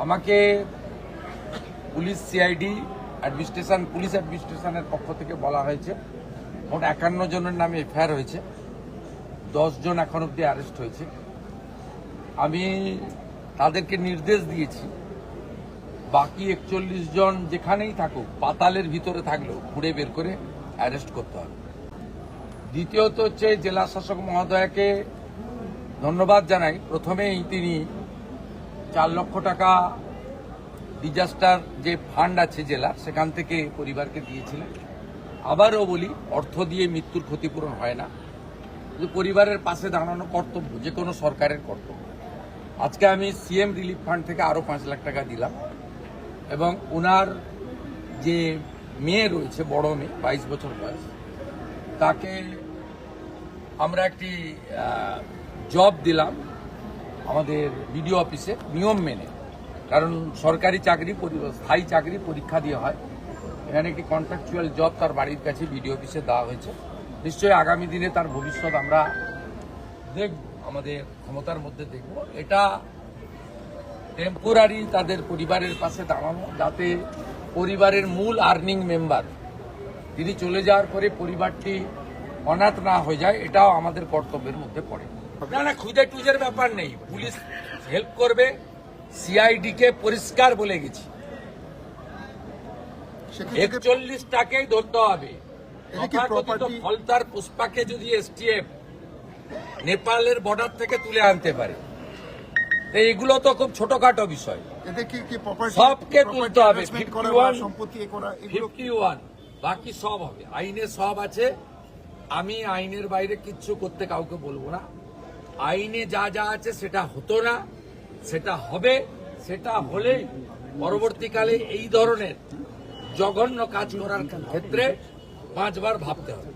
আমাকে police CID administration police অ্যাডমিনিস্ট্রেশনের পক্ষ থেকে বলা হয়েছে মোট 51 জনের নামে এফআইআর হয়েছে, 10 জন এখন অব্দি অ্যারেস্ট হয়েছে। আমি তাদেরকে নির্দেশ দিয়েছি বাকি 41 জন যেখানেই থাকুক, পাতালের ভিতরে থাকলেও খুঁড়ে বের করে অ্যারেস্ট করতে হবে। দ্বিতীয়ত হচ্ছে জেলা শাসক মহোদয়কে ধন্যবাদ জানাই। প্রথমেই তিনি 4 লক্ষ টাকা ডিজাস্টার যে ফান্ড আছে জেলার, সেখান থেকে পরিবারকে দিয়েছিলেন। আবারও বলি, অর্থ দিয়ে মৃত্যুর ক্ষতিপূরণ হয় না, কিন্তু পরিবারের পাশে দাঁড়ানো কর্তব্য, যে কোনো সরকারের কর্তব্য। আজকে আমি সিএম রিলিফ ফান্ড থেকে আরও 5 লাখ টাকা দিলাম এবং ওনার যে মেয়ে রয়েছে, বড় মেয়ে 22 বছর বয়স, তাকে আমরা একটি জব দিলাম আমাদের বিডিও অফিসে নিয়ম মেনে, কারণ সরকারি চাকরি স্থায়ী চাকরি পরীক্ষা দিয়ে হয়। এখানে একটি কন্ট্রাকচুয়াল জব তার বাড়ির কাছে বিডিও অফিসে দেওয়া হয়েছে। নিশ্চয়ই আগামী দিনে তার ভবিষ্যৎ আমরা দেখব, আমাদের ক্ষমতার মধ্যে দেখব। এটা টেম্পোরারি তাদের পরিবারের পাশে দাঁড়ানো, যাতে পরিবারের মূল আর্নিং মেম্বার তিনি চলে যাওয়ার পরে পরিবারটি অনাথ না হয়ে যায়, এটাও আমাদের কর্তব্যের মধ্যে পড়ে। না, খুঁজে টুজের ব্যাপার নেই, পুলিশ হেল্প করবে। সিআইডি কে পরিষ্কার বলে গেছি 41টাকেই ধরতে হবে। ফলতার পুষ্পাকে যদি এসটিএফ নেপালের বর্ডার থেকে তুলে আনতে পারে, এগুলো তো খুব ছোটখাটো বিষয়, সবকে তুলতে হবে। 51 বাকি সব হবে, আইনে সব আছে। আমি আইনের বাইরে কিচ্ছু করতে কাউকে বলবো না। আইনে যা যা আছে সেটা হতো না, সেটা হবে। সেটা হলেই পরবর্তীকালে এই ধরনের জঘন্য কাজ করার ক্ষেত্রে 5 বার ভাবতে হবে।